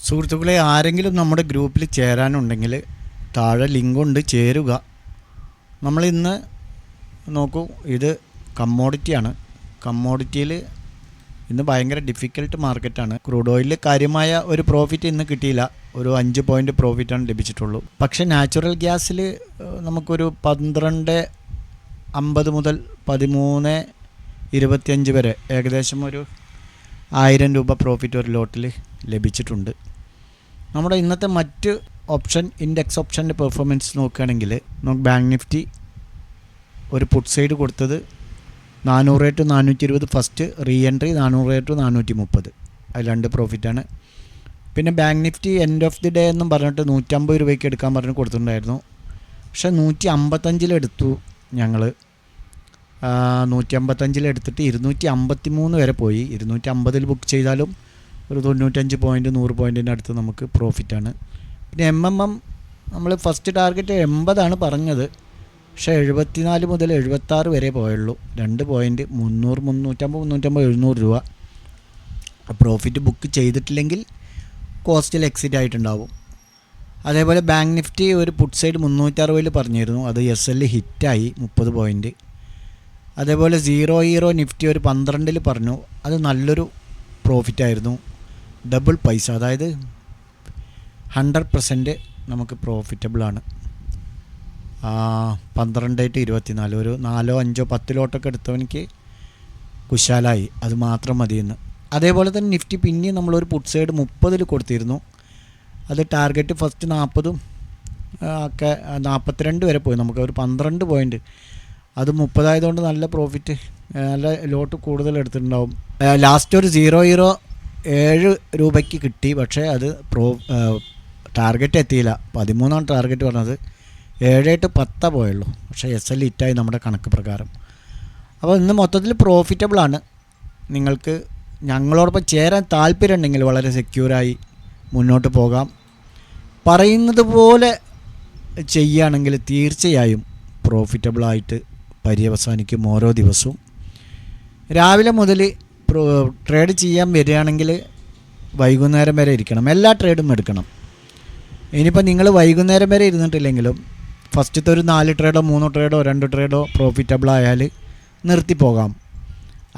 സുഹൃത്തുക്കളെ, ആരെങ്കിലും നമ്മുടെ ഗ്രൂപ്പിൽ ചേരാനുണ്ടെങ്കിൽ താഴെ ലിങ്കുണ്ട്, ചേരുക. നമ്മളിന്ന് നോക്കൂ, ഇത് കമ്മോഡിറ്റിയാണ്. കമ്മോഡിറ്റിയിൽ ഇന്ന് ഭയങ്കര ഡിഫിക്കൽട്ട് മാർക്കറ്റാണ്. ക്രൂഡ് ഓയിലിൽ കാര്യമായ ഒരു പ്രോഫിറ്റ് ഇന്ന് കിട്ടിയില്ല. ഒരു 5 പോയിൻ്റ് പ്രോഫിറ്റാണ് ലഭിച്ചിട്ടുള്ളൂ. പക്ഷേ നാച്ചുറൽ ഗ്യാസിൽ നമുക്കൊരു 12.50 മുതൽ 13.25 വരെ ഏകദേശം ഒരു 1000 രൂപ പ്രോഫിറ്റ് ഒരു ലോട്ടിൽ ലഭിച്ചിട്ടുണ്ട്. നമ്മുടെ ഇന്നത്തെ മറ്റ് ഓപ്ഷൻ, ഇൻഡെക്സ് ഓപ്ഷൻ്റെ പെർഫോമൻസ് നോക്കുകയാണെങ്കിൽ നമുക്ക് ബാങ്ക് നിഫ്റ്റി ഒരു പുട്ട് സൈഡ് കൊടുത്തത് 400 to 420 first, re entry 400 to 430, അതിൽ 2 പ്രോഫിറ്റാണ്. പിന്നെ bank Nifty end of the day എന്നും പറഞ്ഞിട്ട് 150 രൂപയ്ക്ക് എടുക്കാൻ പറഞ്ഞ് കൊടുത്തിട്ടുണ്ടായിരുന്നു. പക്ഷേ 155 എടുത്തു ഞങ്ങൾ. 155 എടുത്തിട്ട് 253 വരെ പോയി. 250 ബുക്ക് ചെയ്താലും ഒരു 95 പോയിൻറ്റ് 100 പോയിൻറ്റിൻ്റെ അടുത്ത് നമുക്ക് പ്രോഫിറ്റാണ്. പിന്നെ നമ്മൾ ഫസ്റ്റ് ടാർഗറ്റ് 80 പറഞ്ഞത്. പക്ഷേ 74 മുതൽ 76 വരെ പോയുള്ളൂ. 2 പോയിൻറ്റ് 300, 350, 700 രൂപ പ്രോഫിറ്റ് ബുക്ക് ചെയ്തിട്ടില്ലെങ്കിൽ കോസ്റ്റിൽ എക്സിറ്റ് ആയിട്ടുണ്ടാവും. അതേപോലെ ബാങ്ക് നിഫ്റ്റി ഒരു പുട്ട് സൈഡ് 360 പറഞ്ഞിരുന്നു. അത് SL ഹിറ്റായി 30 പോയിൻറ്റ്. അതേപോലെ സീറോ നിഫ്റ്റി ഒരു 12 പറഞ്ഞു. അത് നല്ലൊരു പ്രോഫിറ്റായിരുന്നു. ഡബിൾ പൈസ, അതായത് 100% നമുക്ക് പ്രോഫിറ്റബിളാണ്. 12 to 24 ഒരു 4, 5, 10 ലോട്ടൊക്കെ എടുത്തവനിക്ക് കുശാലായി. അത് മാത്രം മതിയെന്ന്. അതേപോലെ തന്നെ നിഫ്റ്റി പിന്നെ നമ്മളൊരു പുട്ട് സൈഡ് 30 കൊടുത്തിരുന്നു. അത് ടാർഗറ്റ് ഫസ്റ്റ് 40 ഒക്കെ 42 വരെ പോയി. നമുക്ക് ഒരു 12 പോയിൻറ്റ്. അത് 30 ആയതുകൊണ്ട് നല്ല പ്രോഫിറ്റ്, നല്ല ലോട്ട് കൂടുതൽ എടുത്തിട്ടുണ്ടാവും. ലാസ്റ്റ് ഒരു 0.07 രൂപയ്ക്ക് കിട്ടി. പക്ഷേ അത് ടാർഗറ്റ് എത്തിയില്ല. 13 ടാർഗറ്റ് പറഞ്ഞത്. 7 to 10 പോയുള്ളൂ. പക്ഷേ SL ഹിറ്റായി നമ്മുടെ കണക്ക് പ്രകാരം. അപ്പോൾ ഇന്ന് മൊത്തത്തിൽ പ്രോഫിറ്റബിളാണ്. നിങ്ങൾക്ക് ഞങ്ങളോടൊപ്പം ചേരാൻ താല്പര്യമുണ്ടെങ്കിൽ വളരെ സെക്യൂറായി മുന്നോട്ട് പോകാം. പറയുന്നത് പോലെ ചെയ്യുകയാണെങ്കിൽ തീർച്ചയായും പ്രോഫിറ്റബിളായിട്ട് പര്യവസാനിക്കും ഓരോ ദിവസവും. രാവിലെ മുതൽ ട്രേഡ് ചെയ്യാൻ വരികയാണെങ്കിൽ വൈകുന്നേരം വരെ ഇരിക്കണം. എല്ലാ ട്രേഡും എടുക്കണം. ഇനിയിപ്പോൾ നിങ്ങൾ വൈകുന്നേരം വരെ ഇരുന്നിട്ടില്ലെങ്കിലും ഫസ്റ്റത്തെ ഒരു 4 ട്രേഡോ 3 ട്രേഡോ 2 ട്രേഡോ പ്രോഫിറ്റബിളായാൽ നിർത്തിപ്പോകാം.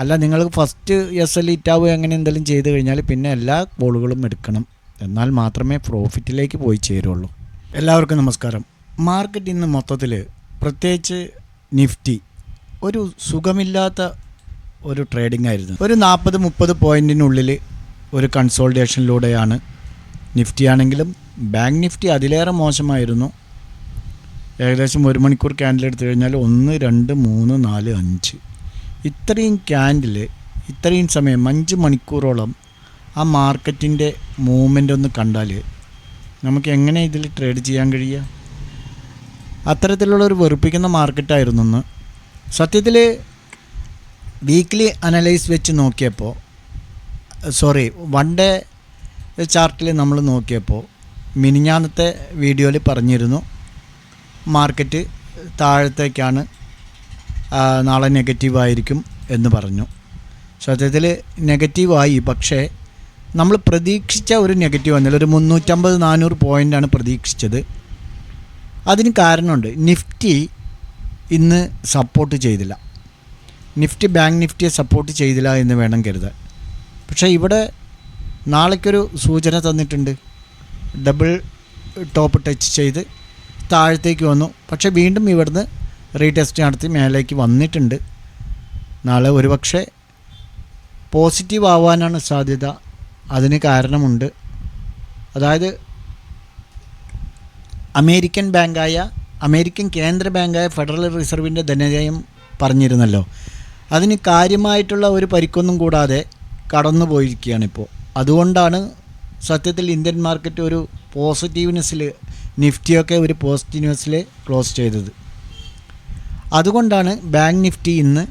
അല്ല, നിങ്ങൾ ഫസ്റ്റ് SL ഹിറ്റാവുക അങ്ങനെ എന്തെങ്കിലും ചെയ്ത് കഴിഞ്ഞാൽ പിന്നെ എല്ലാ ബോളുകളും എടുക്കണം. എന്നാൽ മാത്രമേ പ്രോഫിറ്റിലേക്ക് പോയി ചേരുള്ളൂ. എല്ലാവർക്കും നമസ്കാരം. മാർക്കറ്റ് ഇന്ന് മൊത്തത്തിൽ, പ്രത്യേകിച്ച് നിഫ്റ്റി, ഒരു സുഖമില്ലാത്ത ഒരു ട്രേഡിംഗ് ആയിരുന്നു. ഒരു 40-30 പോയിൻറ്റിനുള്ളിൽ ഒരു കൺസോൾട്ടേഷനിലൂടെയാണ്. നിഫ്റ്റി ആണെങ്കിലും ബാങ്ക് നിഫ്റ്റി അതിലേറെ മോശമായിരുന്നു. ഏകദേശം 1 മണിക്കൂർ ക്യാൻഡിൽ എടുത്തു കഴിഞ്ഞാൽ 1, 2, 3, 4, 5 ഇത്രയും ക്യാൻഡിൽ, ഇത്രയും സമയം 5 മണിക്കൂറോളം ആ മാർക്കറ്റിൻ്റെ മൂവ്മെൻ്റ് ഒന്ന് കണ്ടാൽ നമുക്ക് എങ്ങനെ ഇതിൽ ട്രേഡ് ചെയ്യാൻ കഴിയുക? അത്തരത്തിലുള്ളൊരു വെറുപ്പിക്കുന്ന മാർക്കറ്റായിരുന്നു ഇന്ന്. സത്യത്തിൽ വീക്ക്ലി അനലൈസ് വെച്ച് നോക്കിയപ്പോൾ, 1 ഡേ ചാർട്ടിൽ നമ്മൾ നോക്കിയപ്പോൾ മിനിഞ്ഞാന്നത്തെ വീഡിയോയിൽ പറഞ്ഞിരുന്നു മാർക്കറ്റ് താഴത്തേക്കാണ്, നാളെ നെഗറ്റീവായിരിക്കും എന്ന് പറഞ്ഞു. സത്യത്തിൽ നെഗറ്റീവായി. പക്ഷേ നമ്മൾ പ്രതീക്ഷിച്ച ഒരു നെഗറ്റീവ് വന്നില്ല. ഒരു 350-400 പോയിൻ്റാണ് പ്രതീക്ഷിച്ചത്. അതിന് കാരണമുണ്ട്. നിഫ്റ്റി ഇന്ന് സപ്പോർട്ട് ചെയ്തില്ല. നിഫ്റ്റി ബാങ്ക് നിഫ്റ്റിയെ സപ്പോർട്ട് ചെയ്തില്ല എന്ന് വേണം കരുതാൻ. പക്ഷേ ഇവിടെ നാളേക്കൊരു സൂചന തന്നിട്ടുണ്ട്. ഡബിൾ ടോപ്പ് ടച്ച് ചെയ്ത് താഴത്തേക്ക് വന്നു. പക്ഷേ വീണ്ടും ഇവിടുന്ന് റീടെസ്റ്റ് നടത്തി മേലേക്ക് വന്നിട്ടുണ്ട്. നാളെ ഒരുപക്ഷെ പോസിറ്റീവ് ആവാനാണ് സാധ്യത. അതിന് കാരണമുണ്ട്. അതായത് അമേരിക്കൻ കേന്ദ്ര ബാങ്കായ ഫെഡറൽ റിസർവിൻ്റെ ധനനയം പറഞ്ഞിരുന്നല്ലോ. അതിന് കാര്യമായിട്ടുള്ള ഒരു പരിക്കൊന്നും കൂടാതെ കടന്നു പോയിരിക്കുകയാണിപ്പോൾ. അതുകൊണ്ടാണ് സത്യത്തിൽ ഇന്ത്യൻ മാർക്കറ്റ് ഒരു പോസിറ്റീവ്നെസ്സിൽ, നിഫ്റ്റിയൊക്കെ ഒരു പോസിറ്റീവ്നെസ്സിൽ ക്ലോസ് ചെയ്തത്. അതുകൊണ്ടാണ് ബാങ്ക് നിഫ്റ്റി ഇന്ന്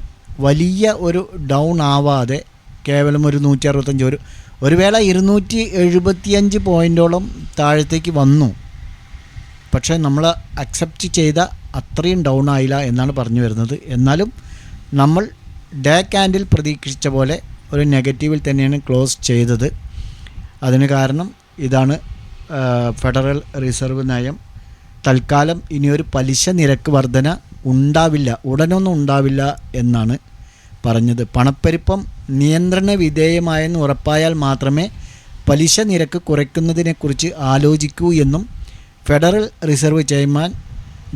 വലിയ ഒരു ഡൗൺ ആവാതെ കേവലം ഒരു 165, ഒരു വേള 275 പോയിൻറ്റോളം താഴത്തേക്ക് വന്നു. പക്ഷേ നമ്മൾ അക്സെപ്റ്റ് ചെയ്ത അത്രയും ഡൗൺ ആയില്ല എന്നാണ് പറഞ്ഞു വരുന്നത്. എന്നാലും നമ്മൾ ഡേ ക്യാൻഡിൽ പ്രതീക്ഷിച്ച പോലെ ഒരു നെഗറ്റീവിൽ തന്നെയാണ് ക്ലോസ് ചെയ്തത്. അതിന് കാരണം ഇതാണ് ഫെഡറൽ റിസർവ് നയം. തൽക്കാലം ഇനിയൊരു പലിശ നിരക്ക് വർധന ഉണ്ടാവില്ല, ഉടനൊന്നും ഉണ്ടാവില്ല എന്നാണ് പറഞ്ഞത്. പണപ്പെരുപ്പം നിയന്ത്രണ വിധേയമായെന്ന് ഉറപ്പായാൽ മാത്രമേ പലിശ നിരക്ക് കുറയ്ക്കുന്നതിനെക്കുറിച്ച് ആലോചിക്കൂ എന്നും federal reserve chairman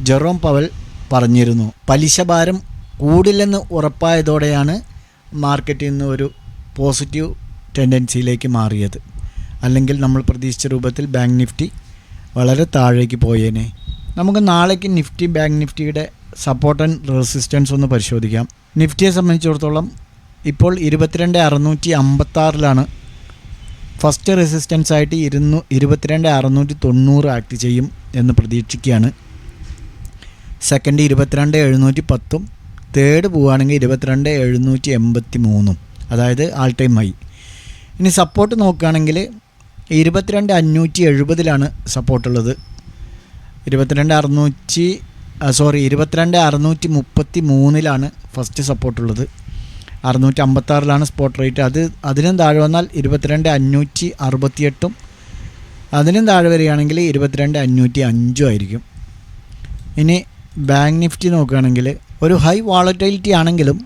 Jerome Powell പറഞ്ഞിരുന്നു. പലിശ ഭാരം കൂടില്ലെന്ന് ഉറപ്പായതോടെയാണ് മാർക്കറ്റിൽ നിന്ന് ഒരു പോസിറ്റീവ് ടെൻഡൻസിയിലേക്ക് മാറിയത്. അല്ലെങ്കിൽ നമ്മൾ പ്രതീക്ഷിച്ച രൂപത്തിൽ ബാങ്ക് നിഫ്റ്റി വളരെ താഴേക്ക് പോയേനെ. നമുക്ക് നാളേക്ക് നിഫ്റ്റി ബാങ്ക് നിഫ്റ്റിയുടെ സപ്പോർട്ട് ആൻഡ് റെസിസ്റ്റൻസ് ഒന്ന് പരിശോധിക്കാം. നിഫ്റ്റിയെ സംബന്ധിച്ചിടത്തോളം ഇപ്പോൾ 22,656 ഫസ്റ്റ് റെസിസ്റ്റൻസ് ആയിട്ട് 22,690 ആക്ട് ചെയ്യും എന്ന് പ്രതീക്ഷിക്കുകയാണ്. സെക്കൻഡ് 22,710, തേർഡ് പോവുകയാണെങ്കിൽ 22,783, അതായത് ആൾ ടൈം ഹൈ. ഇനി സപ്പോർട്ട് നോക്കുകയാണെങ്കിൽ 22,570 സപ്പോർട്ടുള്ളത്. 22,633 ഫസ്റ്റ് സപ്പോർട്ടുള്ളത്. 656 spot rate. അതിനും താഴെ വന്നാൽ 22,568, അതിനും താഴെ വരികയാണെങ്കിൽ 22,505 ആയിരിക്കും. ഇനി ബാങ്ക് നിഫ്റ്റി നോക്കുകയാണെങ്കിൽ ഒരു ഹൈ വോളറ്റിലിറ്റി ആണെങ്കിലും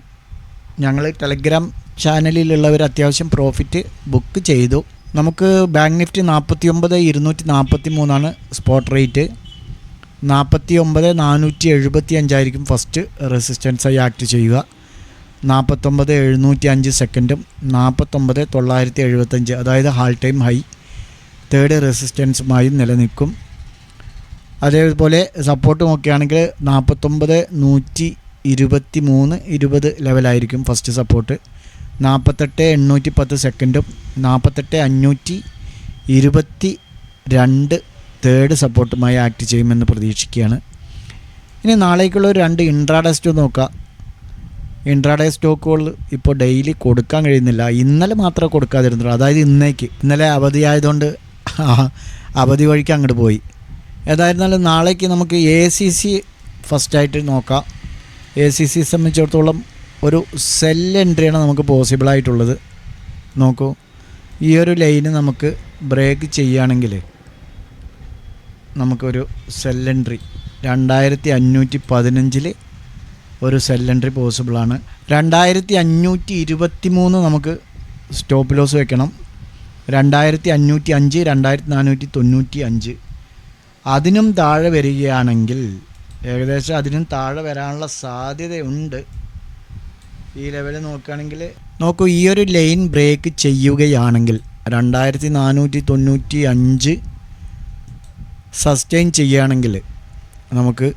ഞങ്ങൾ ടെലഗ്രാം ചാനലിലുള്ളവർ അത്യാവശ്യം പ്രോഫിറ്റ് ബുക്ക് ചെയ്തു. നമുക്ക് ബാങ്ക് നിഫ്റ്റി 49,243 സ്പോട്ട് റേറ്റ്. 49,475 ആയിരിക്കും ഫസ്റ്റ് റെസിസ്റ്റൻസായി ആക്ട് ചെയ്യുക. 49,705 സെക്കൻഡും 49,975, അതായത് ഹാൾ ടൈം ഹൈ തേർഡ് റെസിസ്റ്റൻസുമായി നിലനിൽക്കും. അതേപോലെ സപ്പോർട്ട് നോക്കുകയാണെങ്കിൽ 49,123 ലെവലായിരിക്കും ഫസ്റ്റ് സപ്പോർട്ട്. 48,810 സെക്കൻഡും 48,522 തേർഡ് സപ്പോർട്ടുമായി ആക്ട് ചെയ്യുമെന്ന് പ്രതീക്ഷിക്കുകയാണ്. ഇനി നാളേക്കുള്ള ഒരു 2 ഇൻട്രാഡേ സ്റ്റോക്ക് നോക്കാം. ഇൻട്രാഡേ സ്റ്റോക്കുകൾ ഇപ്പോൾ ഡെയിലി കൊടുക്കാൻ കഴിയുന്നില്ല. ഇന്നലെ മാത്രമേ കൊടുക്കാതിരുന്നുള്ളൂ, അതായത് ഇന്നലെ അവധിയായതുകൊണ്ട് അവധി വഴിക്ക് അങ്ങോട്ട് പോയി. ഏതായിരുന്നാലും നാളേക്ക് നമുക്ക് ACC ഫസ്റ്റായിട്ട് നോക്കാം. ACC സംബന്ധിച്ചിടത്തോളം ഒരു സെൽ എൻട്രിയാണ് നമുക്ക് പോസിബിളായിട്ടുള്ളത്. നോക്കൂ, ഈ ഒരു ലൈന് നമുക്ക് ബ്രേക്ക് ചെയ്യുകയാണെങ്കിൽ നമുക്കൊരു സെൽ എൻട്രി 2,515 ഒരു സെൽ എൻട്രി പോസിബിളാണ്. 2,523 നമുക്ക് സ്റ്റോപ്പ് ലോസ് വെക്കണം. 2,505, 2,495 അതിനും താഴെ വരികയാണെങ്കിൽ, ഏകദേശം അതിനും താഴെ വരാനുള്ള സാധ്യതയുണ്ട്. ഈ ലെവൽ നോക്കുകയാണെങ്കിൽ നോക്കൂ, ഈ ഒരു ലൈൻ ബ്രേക്ക് ചെയ്യുകയാണെങ്കിൽ 2,495 സസ്റ്റെയിൻ ചെയ്യുകയാണെങ്കിൽ നമുക്ക്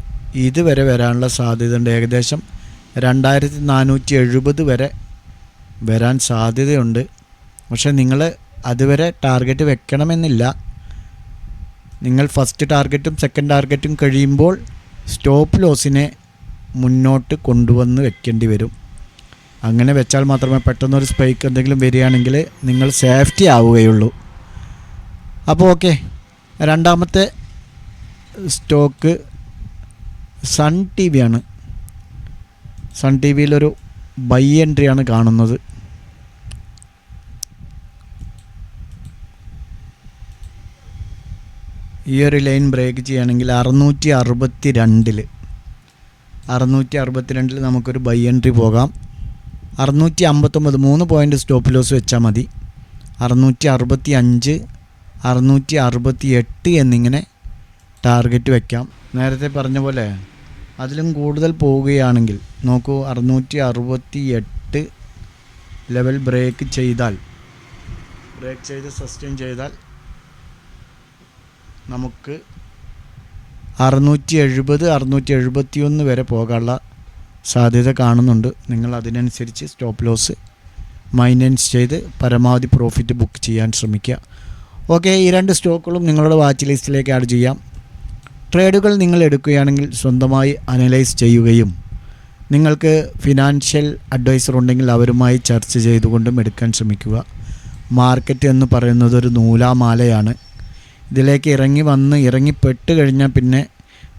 ഇതുവരെ വരാനുള്ള സാധ്യതയുണ്ട്. ഏകദേശം 2,470 വരെ വരാൻ സാധ്യതയുണ്ട്. പക്ഷേ നിങ്ങൾ അതുവരെ ടാർഗറ്റ് വെക്കണമെന്നില്ല. നിങ്ങൾ ഫസ്റ്റ് ടാർഗറ്റും സെക്കൻഡ് ടാർഗറ്റും കഴിയുമ്പോൾ സ്റ്റോപ്പ് ലോസിനെ മുന്നോട്ട് കൊണ്ടുവന്ന് വെക്കേണ്ടി വരും. അങ്ങനെ വെച്ചാൽ മാത്രമേ പെട്ടെന്നൊരു സ്പൈക്ക് എന്തെങ്കിലും വരികയാണെങ്കിൽ നിങ്ങൾ സേഫ്റ്റി ആവുകയുള്ളൂ. അപ്പോൾ ഓക്കെ, രണ്ടാമത്തെ സ്റ്റോക്ക് സൺ ടി വി ആണ്. സൺ ടി വിയിലൊരു ബൈ എൻട്രിയാണ് കാണുന്നത്. ഈ ഒരു ലൈൻ ബ്രേക്ക് ചെയ്യുകയാണെങ്കിൽ 662 നമുക്കൊരു ബൈ എൻട്രി പോകാം. 659 3 പോയിൻ്റ് സ്റ്റോപ്പ് ലോസ് വെച്ചാൽ മതി. 665, 668 എന്നിങ്ങനെ ടാർഗറ്റ് വയ്ക്കാം. നേരത്തെ പറഞ്ഞ പോലെ അതിലും കൂടുതൽ പോവുകയാണെങ്കിൽ നോക്കൂ, 668 ലെവൽ ബ്രേക്ക് ചെയ്ത് സസ്റ്റെയിൻ ചെയ്താൽ നമുക്ക് 670, 671 വരെ പോകാനുള്ള സാധ്യത കാണുന്നുണ്ട്. നിങ്ങൾ അതിനനുസരിച്ച് സ്റ്റോപ്പ് ലോസ് മൈനസ് ചെയ്ത് പരമാവധി പ്രോഫിറ്റ് ബുക്ക് ചെയ്യാൻ ശ്രമിക്കുക. ഓക്കെ, ഈ 2 സ്റ്റോക്കുകളും നിങ്ങളുടെ വാച്ച് ലിസ്റ്റിലേക്ക് ആഡ് ചെയ്യാം. ട്രേഡുകൾ നിങ്ങൾ എടുക്കുകയാണെങ്കിൽ സ്വന്തമായി അനലൈസ് ചെയ്യുകയും നിങ്ങൾക്ക് ഫിനാൻഷ്യൽ അഡ്വൈസർ ഉണ്ടെങ്കിൽ അവരുമായി ചർച്ച ചെയ്തുകൊണ്ടും എടുക്കാൻ ശ്രമിക്കുക. മാർക്കറ്റ് എന്ന് പറയുന്നത് ഒരു നൂലാമാലയാണ്. ഇതിലേക്ക് ഇറങ്ങിപ്പെട്ട് കഴിഞ്ഞാൽ പിന്നെ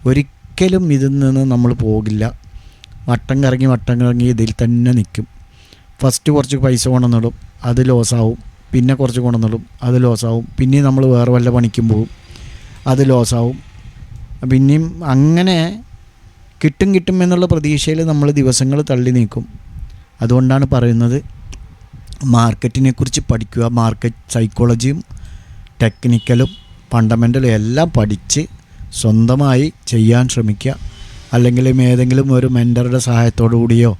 ഒരിക്കലും ഇതിൽ നിന്ന് നമ്മൾ പോകില്ല. വട്ടം കറങ്ങി ഇതിൽ തന്നെ നിൽക്കും. ഫസ്റ്റ് കുറച്ച് പൈസ കൊണ്ടുവന്നിടും, അത് ലോസാവും. പിന്നെ കുറച്ച് കൊണ്ടുവന്നിടും, അത് ലോസാവും. പിന്നെയും നമ്മൾ വേറെ വല്ല പണിക്കും പോവും, അത് ലോസാവും. പിന്നെയും അങ്ങനെ കിട്ടും എന്നുള്ള പ്രതീക്ഷയിൽ നമ്മൾ ദിവസങ്ങൾ തള്ളി നീക്കും. അതുകൊണ്ടാണ് പറയുന്നത്, മാർക്കറ്റിനെക്കുറിച്ച് പഠിക്കുക. മാർക്കറ്റ് സൈക്കോളജിയും ടെക്നിക്കലും ഫണ്ടമെൻ്റലും എല്ലാം പഠിച്ച് സ്വന്തമായി ചെയ്യാൻ ശ്രമിക്കുക. അല്ലെങ്കിൽ ഏതെങ്കിലും ഒരു മെൻറ്ററുടെ സഹായത്തോടു കൂടിയോ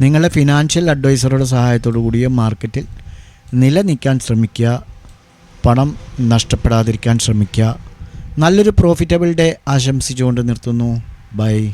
നിങ്ങളുടെ ഫിനാൻഷ്യൽ അഡ്വൈസറുടെ സഹായത്തോടു കൂടിയോ മാർക്കറ്റിൽ നിലനിൽക്കാൻ ശ്രമിക്കുക. പണം നഷ്ടപ്പെടാതിരിക്കാൻ ശ്രമിക്കുക. നല്ലൊരു പ്രോഫിറ്റബിൾ ഡേ ആശംസിച്ചുകൊണ്ട് നിർത്തുന്നു. ബൈ.